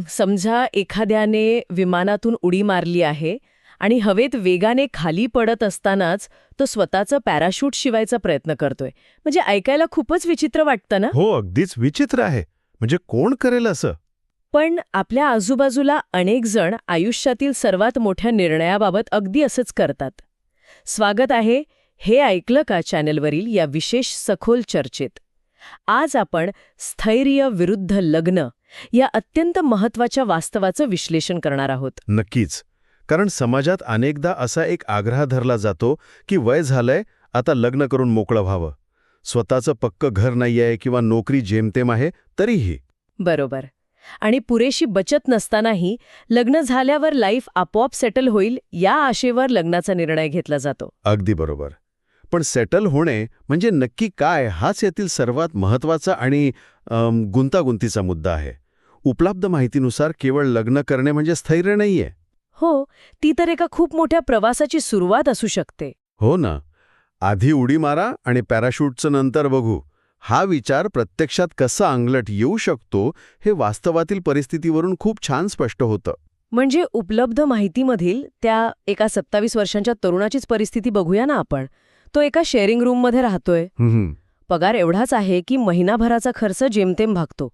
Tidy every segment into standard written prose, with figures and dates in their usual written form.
समजा एखाद्याने विमानातून उडी मारली आहे आणि हवेत वेगाने खाली पडत असतानाच तो स्वतःचं पॅराशूट शिवायचा प्रयत्न करतोय. म्हणजे ऐकायला खूपच विचित्र वाटतं ना? हो, अगदीच विचित्र आहे. म्हणजे कोण करेल असं? पण आपल्या आजूबाजूला अनेक जण आयुष्यातील सर्वात मोठ्या निर्णयाबाबत अगदी असंच करतात. स्वागत आहे हे ऐकलं का चॅनलवरील या विशेष सखोल चर्चेत. आज आपण स्थैर्य विरुद्ध लग्न या अत्यंत महत्वाच्या वास्तवाचं विश्लेषण करणार आहोत. नक्कीच. कारण समाजात अनेकदा असा एक आग्रह धरला जातो की वय झालंय, आता लग्न करून मोकळं व्हावं. स्वतःचं पक्कं घर नाहीये किंवा नोकरी जेमतेम आहे तरीही. बरोबर. आणि पुरेशी बचत नसतानाही लग्न झाल्यावर लाईफ आपोआप सेटल होईल या आशेवर लग्नाचा निर्णय घेतला जातो. अगदी बरोबर. पण सेटल होणे म्हणजे नक्की काय, हाच यातील सर्वात महत्त्वाचा आणि गुंतागुंतीचा मुद्दा आहे. उपलब्ध माहितीनुसार केवळ लग्न करणे म्हणजे स्थैर्य नाहीये. हो, ती तर एका खूप मोठ्या प्रवासाची सुरुवात असू शकते. हो ना. आधी उडी मारा आणि पॅराशूटचं नंतर बघू, हा विचार प्रत्यक्षात कसा अंगलट येऊ शकतो हे वास्तवातील परिस्थितीवरून खूप छान स्पष्ट होतं. म्हणजे उपलब्ध माहितीमधील त्या एका 27 वर्षांच्या तरुणाचीच परिस्थिती बघूया ना आपण. तो एका शेअरिंग रूममध्ये राहतोय. पगार एवढाच आहे की महिनाभराचा खर्च जेमतेम भागतो.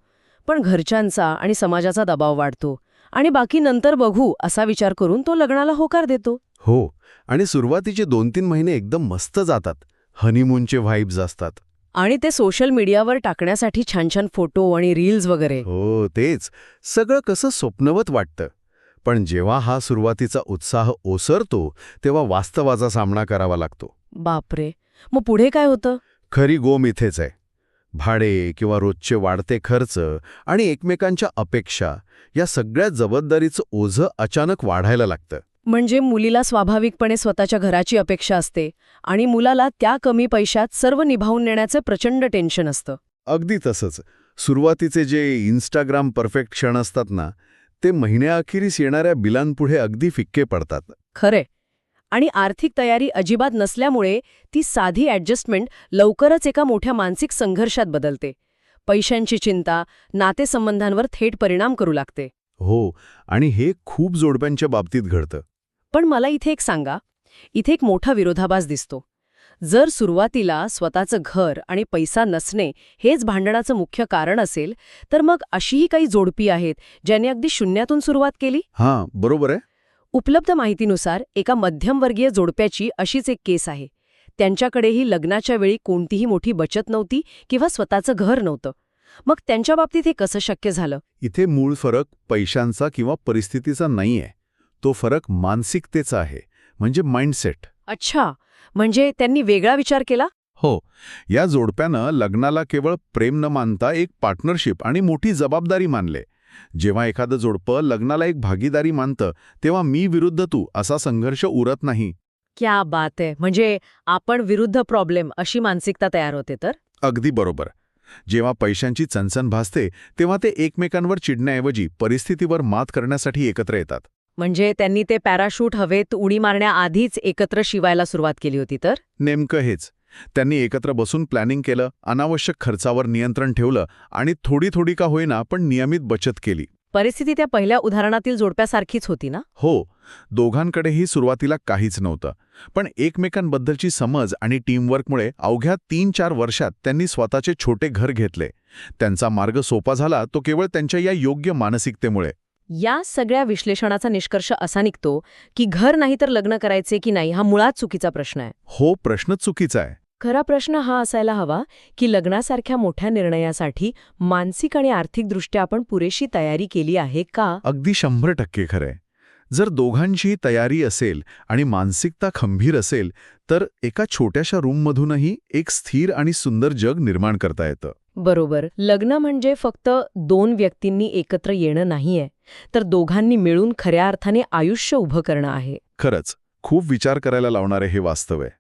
पण घरच्यांचा आणि समाजाचा दबाव वाढतो आणि बाकी नंतर बघू असा विचार करून तो लग्नाला होकार देतो. हो, आणि सुरुवातीचे 2-3 महिने एकदम मस्त जातात. हनीमूनचे व्हाईब्स असतात. आणि ते सोशल मीडियावर टाकण्यासाठी छान छान फोटो आणि रील्स वगैरे. हो, तेच. सगळं कसं स्वप्नवत वाटतं. पण जेव्हा हा सुरुवातीचा उत्साह ओसरतो तेव्हा वास्तवाचा सामना करावा लागतो. बापरे, मग पुढे काय होतं? खरी गोम इथेच आहे. भाडे किंवा रोजचे वाढते खर्च आणि एकमेकांच्या अपेक्षा या सगळ्या जबाबदारीचं ओझं अचानक वाढायला लागतं. म्हणजे मुलीला स्वाभाविकपणे स्वतःच्या घराची अपेक्षा असते आणि मुलाला त्या कमी पैशात सर्व निभावून नेण्याचं प्रचंड टेन्शन असतं. अगदी तसंच. सुरुवातीचे जे इंस्टाग्राम परफेक्ट क्षण असतात ना, ते महिन्याअखेरीस येणाऱ्या बिलांपुढे अगदी फिक्के पडतात. खरे. आणि आर्थिक तयारी अजिबात नसल्यामुळे ती साधी ॲडजस्टमेंट लवकरच एका मोठ्या मानसिक संघर्षात बदलते. पैशांची चिंता नातेसंबंधांवर थेट परिणाम करू लागते. हो, आणि हे खूप जोडप्यांच्या बाबतीत घडतं. पण मला इथे एक सांगा, इथे एक मोठा विरोधाभास दिसतो. जर सुरुवातीला स्वतःचं घर आणि पैसा नसणे हेच भांडणाचं मुख्य कारण असेल, तर मग अशीही काही जोडपी आहेत ज्यांनी अगदी शून्यातून सुरुवात केली. हां, बरोबर आहे. उपलब्ध माहितीनुसार एका मध्यमवर्गीय जोडप्याची अशीच एक केस आहे. त्यांच्याकडेही लग्नाच्या वेळी कोणतीही मोठी बचत नव्हती किंवा स्वतःचं घर नव्हतं. मग त्यांच्या बाबतीत हे कसं शक्य झालं? इथे मूळ फरक पैशांचा किंवा परिस्थितीचा नाहीये. तो फरक मानसिकतेचा आहे, म्हणजे माइंडसेट. अच्छा, म्हणजे त्यांनी वेगळा विचार केला? हो, या जोडप्यानं लग्नाला केवळ प्रेम न मानता एक पार्टनरशिप आणि मोठी जबाबदारी मानले. जेव्हा एखादं जोडपं लग्नाला एक भागीदारी मानतं तेव्हा मी विरुद्ध तू असा संघर्ष उरत नाही. क्या बात आहे. म्हणजे आपण विरुद्ध प्रॉब्लेम अशी मानसिकता तयार होते तर? अगदी बरोबर. जेव्हा पैशांची चणचण भासते तेव्हा ते एकमेकांवर चिडण्याऐवजी परिस्थितीवर मात करण्यासाठी एकत्र येतात. म्हणजे त्यांनी ते पॅराशूट हवेत उडी मारण्याआधीच एकत्र शिवायला सुरुवात केली होती तर? नेमकं हेच. त्यांनी एकत्र बसून प्लॅनिंग केलं, अनावश्यक खर्चावर नियंत्रण ठेवलं आणि थोडी थोडी का होईना पण नियमित बचत केली. परिस्थिती त्या पहिल्या उदाहरणातील जोडप्यासारखीच होती ना? हो, दोघांकडेही सुरुवातीला काहीच नव्हतं. पण एकमेकांबद्दलची समज आणि टीमवर्कमुळे अवघ्या 3-4 वर्षात त्यांनी स्वतःचे छोटे घर घेतले. त्यांचा मार्ग सोपा झाला तो केवळ त्यांच्या या योग्य मानसिकतेमुळे. या सगळ्या विश्लेषणाचा निष्कर्ष असा निघतो की घर नाही तर लग्न करायचे की नाही हा मुळात चुकीचा प्रश्न आहे. हो, प्रश्नच चुकीचा आहे. खरा प्रश्न हा असायला हवा की लग्नासारख्या मोठ्या निर्णयासाठी मानसिक आणि आर्थिकदृष्ट्या आपण पुरेशी तयारी केली आहे का? अगदी 100% खरंय. जर दोघांचीही तयारी असेल आणि मानसिकता खंबीर असेल तर एका छोट्याशा रूममधूनही एक स्थिर आणि सुंदर जग निर्माण करता येतं. बरोबर. लग्न म्हणजे फक्त 2 व्यक्तींनी एकत्र येणं नाहीये, तर दोघांनी मिळून खऱ्या अर्थाने आयुष्य उभं करणं आहे. खरंच खूप विचार करायला लावणारे हे वास्तव आहे.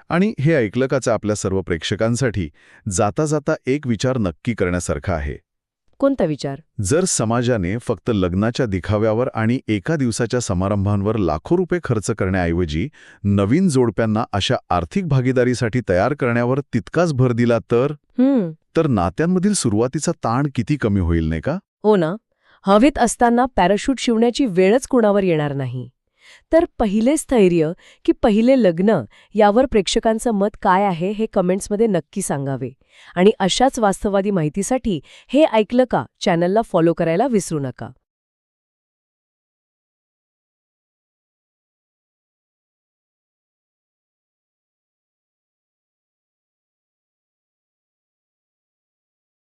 आणि हे ऐकलं काचं आपल्या सर्व प्रेक्षकांसाठी जाता जाता एक विचार नक्की करण्यासारखा आहे. कोणता विचार? जर समाजाने फक्त लग्नाच्या दिखाव्यावर आणि एका दिवसाच्या समारंभांवर लाखो रुपये खर्च करण्याऐवजी नवीन जोडप्यांना अशा आर्थिक भागीदारीसाठी तयार करण्यावर तितकाच भर दिला तर नात्यांमधील सुरुवातीचा ताण किती कमी होईल नाही का? हो ना. हवेत असताना पॅराशूट शिवण्याची वेळच कुणावर येणार नाही. तर पहिले स्थैर्य की पहिले लग्न यावर प्रेक्षकांचं मत काय आहे हे कमेंट्समध्ये नक्की सांगावे. आणि अशाच वास्तववादी माहितीसाठी हे ऐकलं का चॅनलला फॉलो करायला विसरू नका.